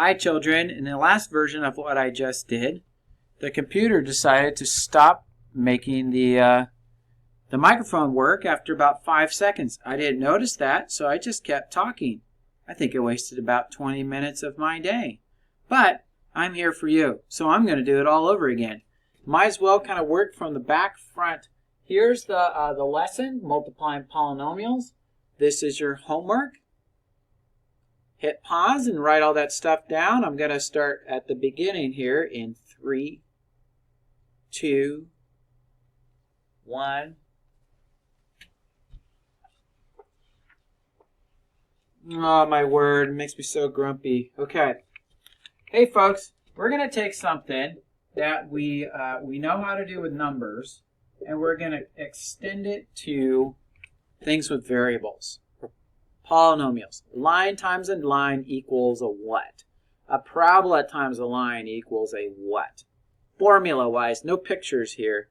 Hi children, in the last version of what I just did, the computer decided to stop making the microphone work after about 5 seconds. I didn't notice that, so I just kept talking. I think it wasted about 20 minutes of my day. But I'm here for you, so I'm going to do it all over again. Might as well kind of work from the back front. Here's the lesson, multiplying polynomials. This is your homework. Hit pause and write all that stuff down. I'm going to start at the beginning here in 3, 2, 1. Oh, my word, it makes me so grumpy. Okay. Hey, folks, we're going to take something that we know how to do with numbers, and we're going to extend it to things with variables. Polynomials. Line times a line equals a what? A parabola times a line equals a what? Formula-wise, no pictures here.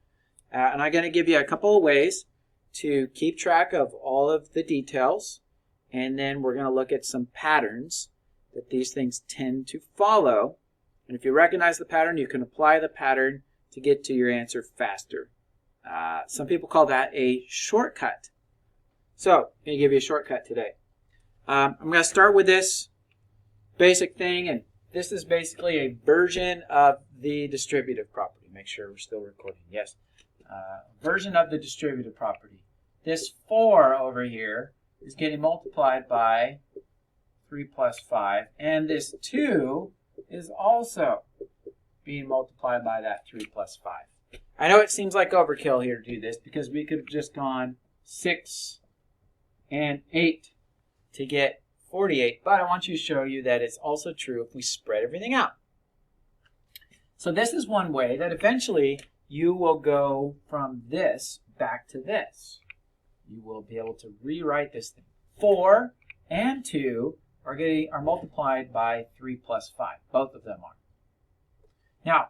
And I'm going to give you a couple of ways to keep track of all of the details. And then we're going to look at some patterns that these things tend to follow. And if you recognize the pattern, you can apply the pattern to get to your answer faster. Some people call that a shortcut. So I'm going to give you a shortcut today. I'm going to start with this basic thing, and this is basically a version of the distributive property. Make sure we're still recording. Yes. Version of the distributive property. This 4 over here is getting multiplied by 3 plus 5, and this 2 is also being multiplied by that 3 plus 5. I know it seems like overkill here to do this because we could have just gone 6 and 8 to get 48, but I want to show you that it's also true if we spread everything out. So this is one way that eventually you will go from this back to this. You will be able to rewrite this thing. 4 and 2 are multiplied by 3 plus 5. Both of them are. Now,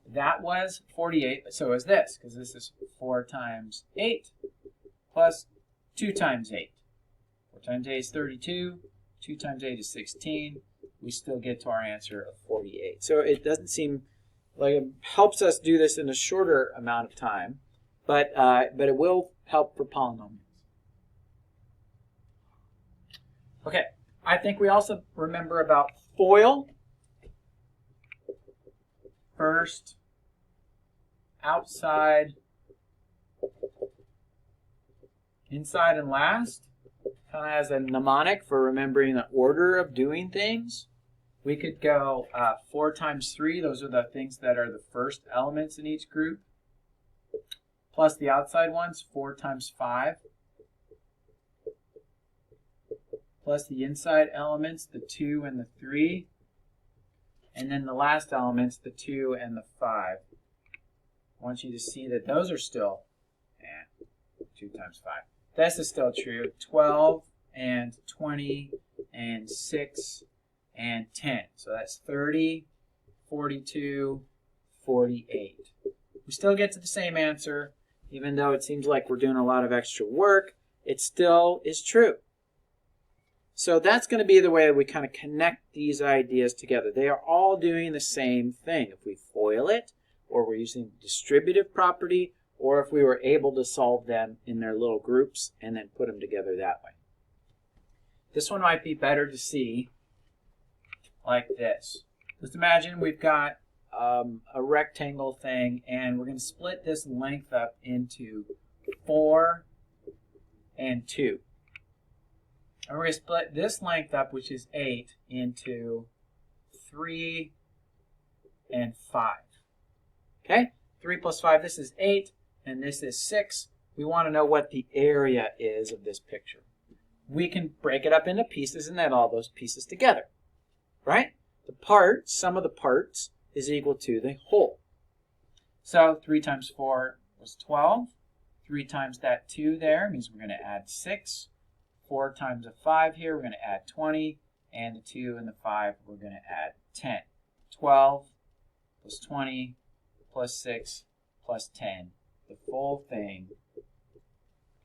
that was 48, but so is this, because this is 4 times 8 plus 2 times 8. 4 times 8 is 32. 2 times 8 is 16. We still get to our answer of 48. So it doesn't seem like it helps us do this in a shorter amount of time, but it will help for polynomials. Okay, I think we also remember about FOIL. First, outside, inside, and last. Kind of as a mnemonic for remembering the order of doing things. We could go 4 times 3. Those are the things that are the first elements in each group. Plus the outside ones, 4 times 5. Plus the inside elements, the 2 and the 3. And then the last elements, the 2 and the 5. I want you to see that those are still 2 times 5. This is still true. 12 and 20 and 6 and 10. So that's 30, 42, 48. We still get to the same answer, even though it seems like we're doing a lot of extra work. It still is true. So that's going to be the way that we kind of connect these ideas together. They are all doing the same thing. If we FOIL it, or we're using distributive property, or if we were able to solve them in their little groups and then put them together that way. This one might be better to see like this. Let's imagine we've got a rectangle thing, and we're going to split this length up into 4 and 2. And we're going to split this length up, which is 8, into 3 and 5. Okay? 3 plus 5, this is 8. And this is 6. We want to know what the area is of this picture. We can break it up into pieces and add all those pieces together, right? The part, sum of the parts, is equal to the whole. So 3 times 4 was 12. 3 times that 2 there means we're going to add 6. 4 times a 5 here, we're going to add 20. And the 2 and the 5, we're going to add 10. 12 plus 20 plus 6 plus 10. The full thing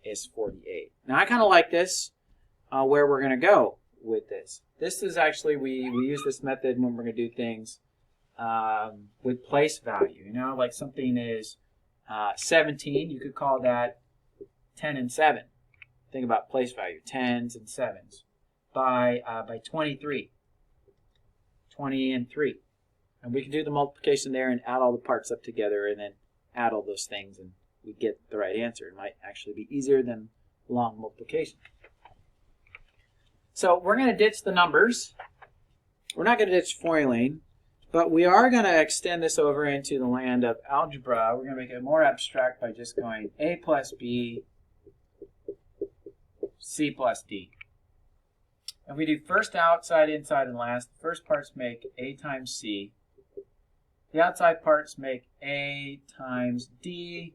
is 48. Now I kind of like this, where we're going to go with this. This is actually, we use this method when we're going to do things with place value. You know, like something is 17, you could call that 10 and 7. Think about place value, 10s and 7s. By 23, 20 and 3. And we can do the multiplication there and add all the parts up together and then add all those things and we get the right answer. It might actually be easier than long multiplication. So we're going to ditch the numbers. We're not going to ditch foiling, but we are going to extend this over into the land of algebra. We're going to make it more abstract by just going a plus b, c plus d. And we do first outside, inside, and last. The first parts make a times c. The outside parts make a times d.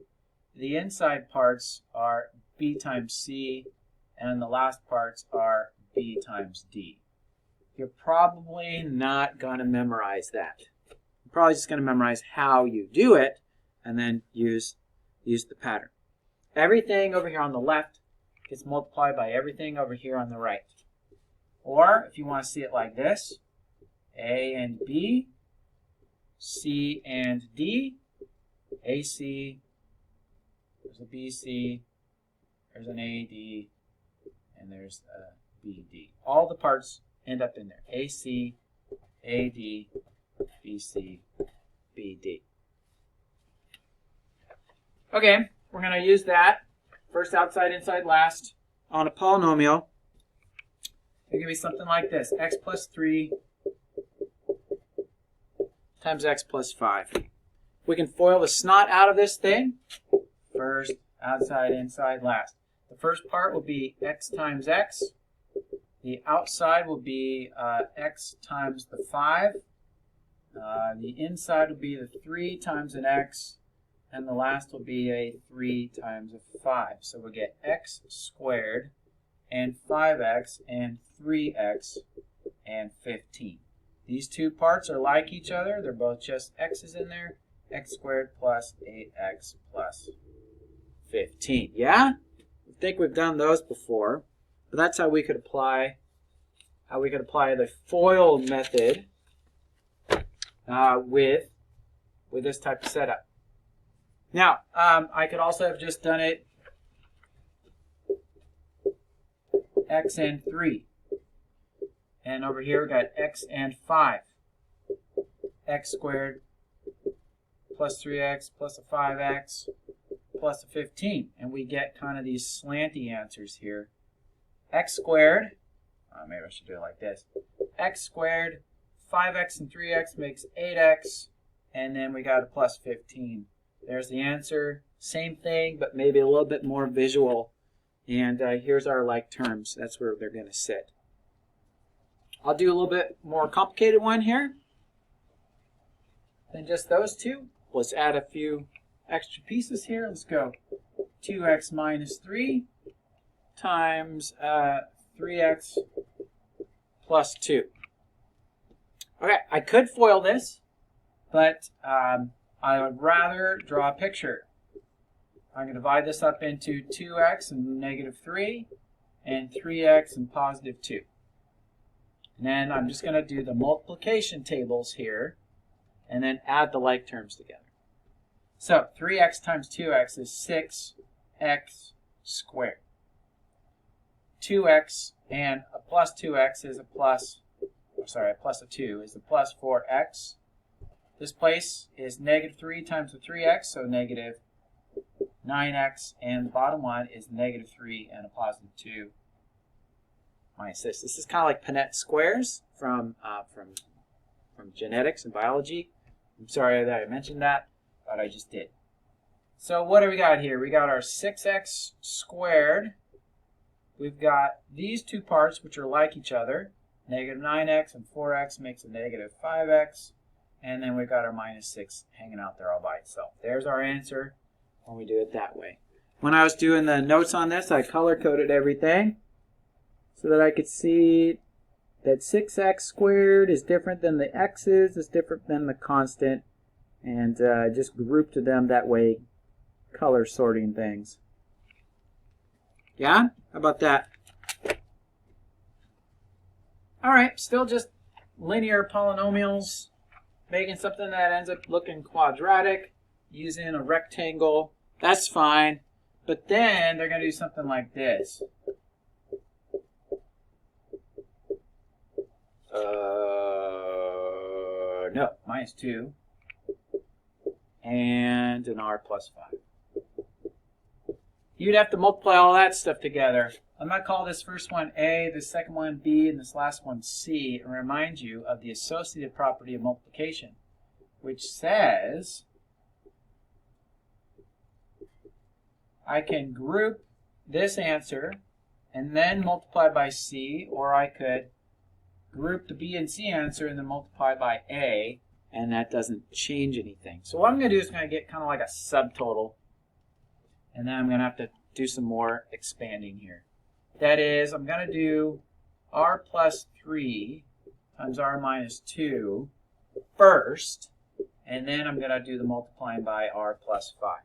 The inside parts are b times c. And the last parts are b times d. You're probably not going to memorize that. You're probably just going to memorize how you do it and then use the pattern. Everything over here on the left gets multiplied by everything over here on the right. Or, if you want to see it like this, A and B, C and D, AC, there's a BC, there's an AD, and there's a BD. All the parts end up in there. AC, AD, BC, BD. Okay, we're going to use that. First outside, inside, last on a polynomial. It could be something like this. X plus 3 times x plus 5. We can FOIL the snot out of this thing. First, outside, inside, last. The first part will be x times x. The outside will be x times the 5. The inside will be the 3 times an x. And the last will be a 3 times a 5. So we'll get x squared and 5x and 3x and 15. These two parts are like each other. They're both just x's in there. X squared plus 8x plus 15. Yeah? I think we've done those before. But that's how we could apply the FOIL method with this type of setup. Now, I could also have just done it x and 3. And over here we got x and 5. X squared plus 3x plus a 5x plus a 15. And we get kind of these slanty answers here. X squared, maybe I should do it like this. X squared, 5x and 3x makes 8x. And then we got a plus 15. There's the answer. Same thing, but maybe a little bit more visual. And here's our like terms. That's where they're going to sit. I'll do a little bit more complicated one here than just those two. Let's add a few extra pieces here. Let's go 2x minus 3 times 3x plus 2. Okay, I could FOIL this, but I would rather draw a picture. I'm going to divide this up into 2x and negative 3 and 3x and positive 2. And then I'm just going to do the multiplication tables here and then add the like terms together. So 3x times 2x is 6x squared. 2x and a plus 2x is a plus of 2 is a plus 4x. This place is negative 3 times the 3x, so negative 9x, and the bottom one is negative 3 and a positive 2 minus this. This is kind of like Punnett squares from genetics and biology. I'm sorry that I mentioned that, but I just did. So what do we got here? We got our 6x squared. We've got these two parts which are like each other. Negative 9x and 4x makes a negative 5x. And then we've got our minus 6 hanging out there all by itself. There's our answer when we do it that way. When I was doing the notes on this, I color-coded everything so that I could see that 6x squared is different than the x's, is different than the constant, and just grouped them that way, color sorting things. Yeah? How about that? All right, still just linear polynomials, making something that ends up looking quadratic, using a rectangle. That's fine. But then they're going to do something like this. No, minus 2. And an r plus 5. You'd have to multiply all that stuff together. I'm going to call this first one A, the second one B, and this last one C, and remind you of the associative property of multiplication, which says I can group this answer and then multiply by C, or I could group the B and C answer and then multiply by A, and that doesn't change anything. So what I'm going to do is I'm going to get kind of like a subtotal, and then I'm going to have to do some more expanding here. That is, I'm going to do r plus 3 times r minus 2 first, and then I'm going to do the multiplying by r plus 5.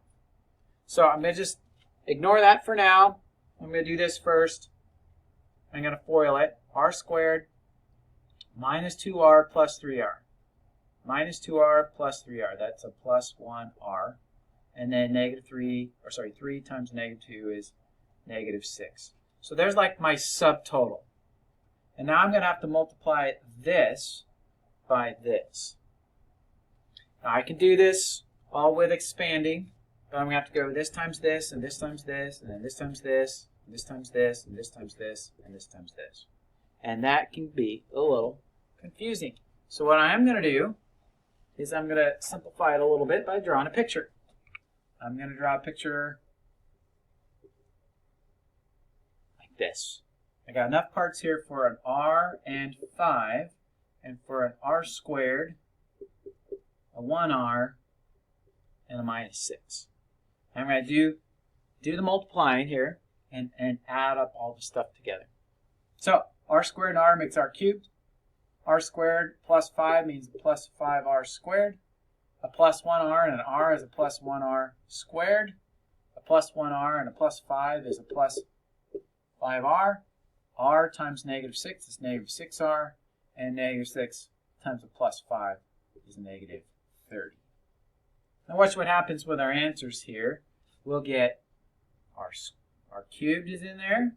So I'm going to just ignore that for now. I'm going to do this first. I'm going to FOIL it. R squared minus 2r plus 3r. Minus 2r plus 3r. That's a plus 1r. And then negative 3 times negative 2 is negative 6. So there's like my subtotal. And now I'm going to have to multiply this by this. Now I can do this all with expanding, but I'm going to have to go this times this, and this times this, and then this times this, and this times this, and this times this, and this times this. And that can be a little confusing. So what I am going to do is I'm going to simplify it a little bit by drawing a picture. I'm going to draw a picture like this. I got enough parts here for an r and 5, and for an r squared, a 1r, and a minus 6. I'm going to do the multiplying here and add up all the stuff together. So r squared and r makes r cubed. R squared plus 5 means plus 5r squared. A plus 1r and an r is a plus 1r squared. A plus 1r and a plus 5 is a plus 5r. R times negative 6 is negative 6r. And negative 6 times a plus 5 is negative 30. Now watch what happens with our answers here. We'll get our cubed is in there.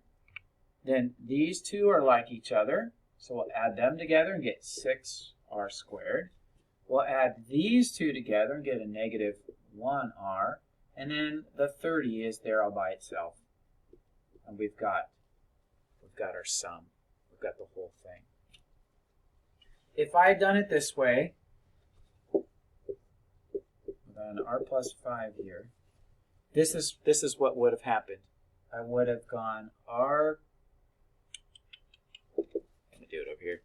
Then these two are like each other. So we'll add them together and get 6r squared. We'll add these two together and get a negative 1r. And then the 30 is there all by itself. And we've got our sum. We've got the whole thing. If I had done it this way, with an r plus 5 here, this is what would have happened. I would have gone r, let me do it over here.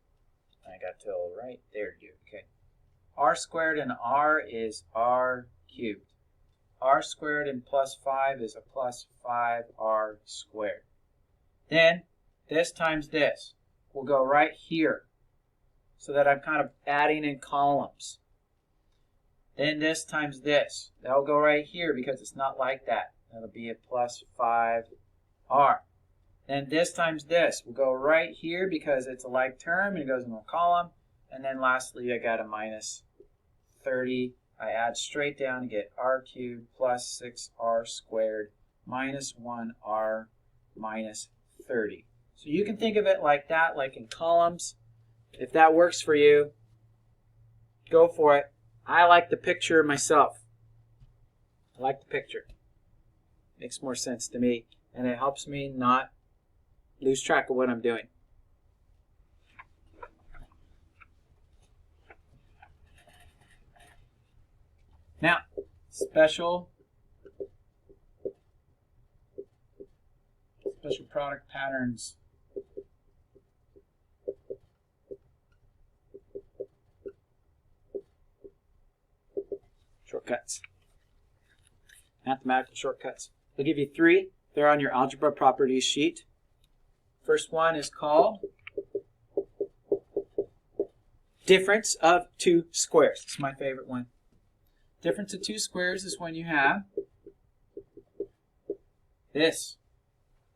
I got till right there, dude. Okay. R squared and r is r cubed. R squared and plus 5 is a plus 5r squared. Then this times this will go right here, so that I'm kind of adding in columns. Then this times this, that'll go right here because it's not like that. That'll be a plus 5r. Then this times this will go right here because it's a like term and it goes in a column. And then lastly, I got a minus 30. I add straight down to get r cubed plus 6r squared minus 1r minus 30. So you can think of it like that, like in columns. If that works for you, go for it. I like the picture myself. I like the picture. Makes more sense to me, and it helps me not lose track of what I'm doing. Now, special product patterns. Shortcuts. Mathematical shortcuts. I'll give you 3. They're on your Algebra properties sheet. First one is called difference of 2 squares. It's my favorite one. Difference of 2 squares is when you have this.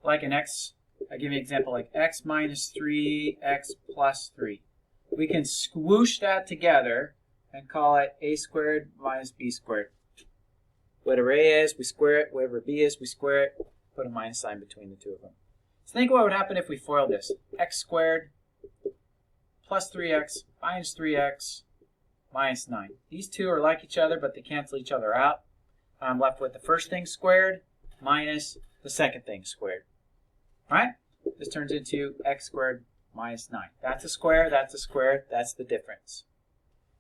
Like an x, I give you an example like x minus 3, x plus 3. We can squoosh that together and call it a squared minus b squared. Whatever a is, we square it. Whatever b is, we square it. Put a minus sign between the two of them. So think what would happen if we FOIL this. X squared plus 3x minus 3x minus 9. These two are like each other, but they cancel each other out. I'm left with the first thing squared minus the second thing squared. All right? This turns into x squared minus 9. That's a square, that's a square, that's the difference.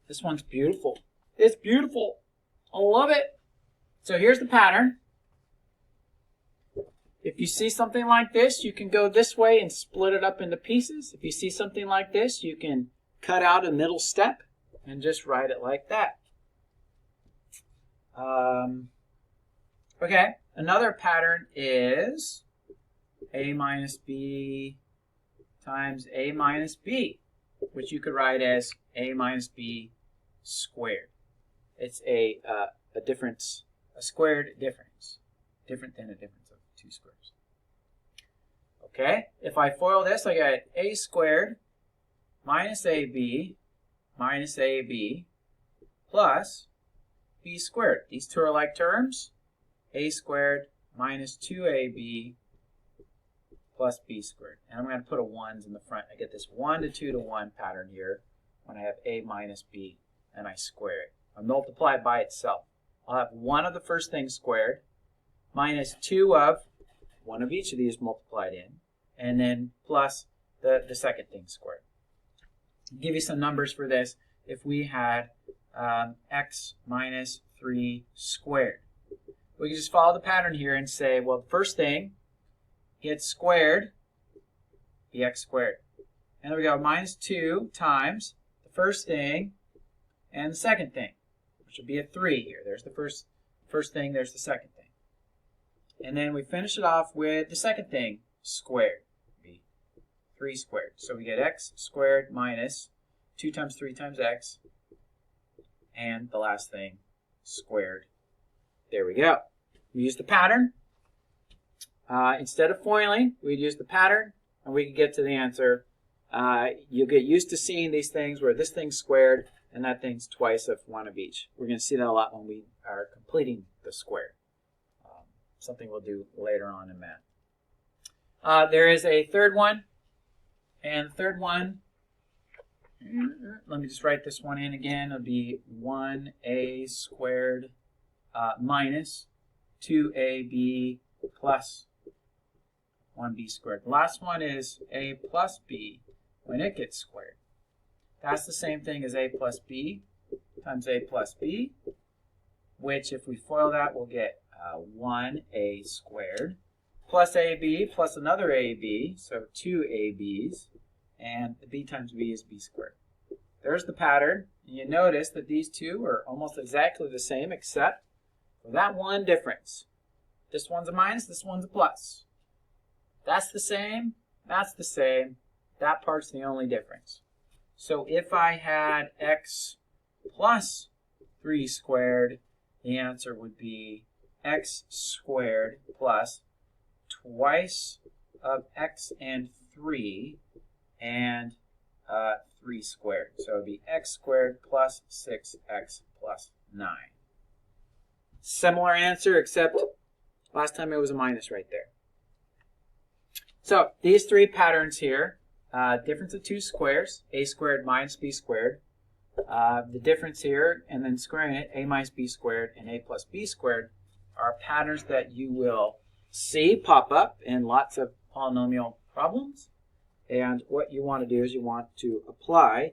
This one's beautiful. It's beautiful. I love it. So here's the pattern. If you see something like this, you can go this way and split it up into pieces. If you see something like this, you can cut out a middle step and just write it like that. Okay, another pattern is a minus b times a minus b, which you could write as a minus b squared. It's a difference, a squared difference, different than a difference of two squares. Okay, if I FOIL this, I get a squared minus ab plus b squared. These two are like terms. A squared minus 2ab plus b squared. And I'm going to put a 1s in the front. I get this 1 to 2 to 1 pattern here when I have a minus b and I square it. I multiply it by itself. I'll have 1 of the first thing squared minus 2 of one of each of these multiplied in, and then plus the second thing squared. I'll give you some numbers for this. If we had x minus 3 squared, we can just follow the pattern here and say, well, the first thing gets squared, be x squared. And then we go minus 2 times the first thing and the second thing, which would be a 3 here. There's the first thing, there's the second thing. And then we finish it off with the second thing squared, be 3 squared. So we get x squared minus 2 times 3 times x, and the last thing squared. There we go. We use the pattern. Instead of FOILing, we'd use the pattern, and we can get to the answer. You'll get used to seeing these things where this thing's squared and that thing's twice of one of each. We're going to see that a lot when we are completing the square. Something we'll do later on in math. There is a third one, and the third one, let me just write this one in again. It'll be 1a squared minus 2ab plus 1b squared. The last one is a plus b when it gets squared. That's the same thing as a plus b times a plus b, which if we FOIL that, we'll get 1a squared plus ab plus another ab, so 2 ab's, and the b times b is b squared. There's the pattern, and you notice that these two are almost exactly the same except for that one difference. This one's a minus, this one's a plus. That's the same, that's the same, that part's the only difference. So if I had x plus 3 squared, the answer would be x squared plus twice of x and 3 and 3 squared. So it would be x squared plus 6x plus 9. Similar answer, except last time it was a minus right there. So these three patterns here, difference of two squares, a squared minus b squared. The difference here, and then squaring it, a minus b squared and a plus b squared, are patterns that you will see pop up in lots of polynomial problems. And what you want to do is you want to apply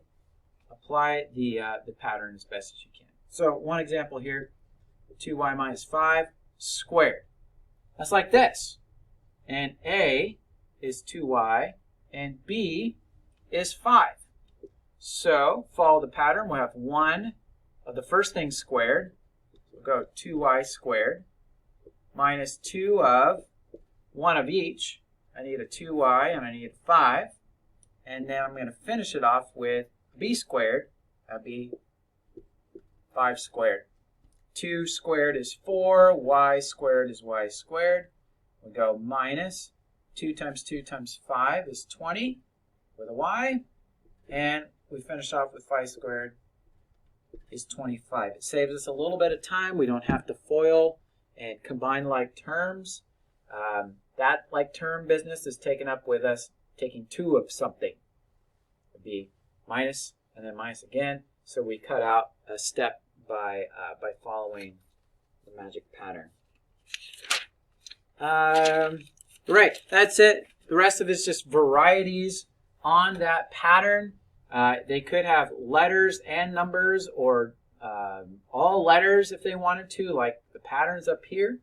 the pattern as best as you can. So one example here, 2y minus 5 squared. That's like this. And a is 2y and b is 5. So follow the pattern. We'll have 1 of the first thing squared. We'll go 2y squared minus 2 of one of each. I need a 2y and I need a 5. And then I'm going to finish it off with b squared. That'll be 5 squared. 2 squared is 4. Y squared is y squared. We'll go minus 2 times 2 times 5 is 20 with a y. And we finish off with phi squared is 25. It saves us a little bit of time. We don't have to FOIL and combine like terms. That like term business is taken up with us taking 2 of something. It would be minus and then minus again. So we cut out a step by following the magic pattern. Right, that's it. The rest of it is just varieties on that pattern. They could have letters and numbers, or all letters if they wanted to, like the patterns up here.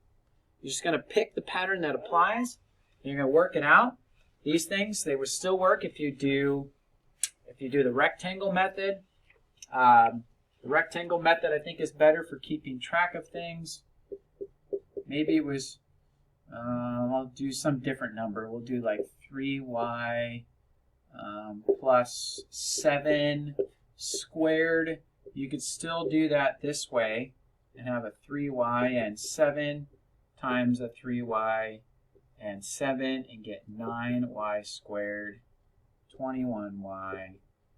You're just going to pick the pattern that applies, and you're going to work it out. These things, they would still work if you do the rectangle method. The rectangle method, I think, is better for keeping track of things. Maybe it was, I'll do some different number. We'll do like 3y plus 7 squared. You could still do that this way and have a 3y and 7 times a 3y and 7 and get 9y squared, 21y,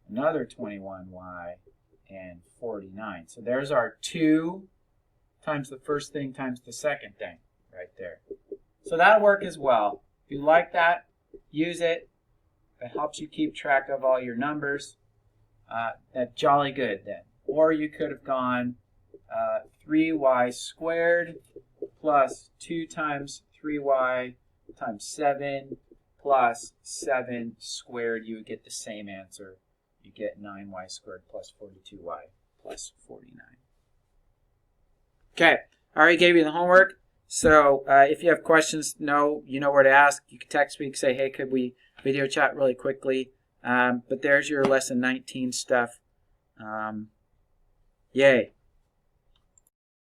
another 21y, and 49. So there's our 2 times the first thing times the second thing right there. So that'll work as well. If you like that, use it. It helps you keep track of all your numbers. That's jolly good then. Or you could have gone 3y squared plus 2 times 3y times 7 plus 7 squared. You would get the same answer. You get 9y squared plus 42y plus 49. Okay, I already gave you the homework. So if you have questions, you know where to ask. You can text me and say, hey, could we video chat really quickly? But there's your lesson 19 stuff. Yay.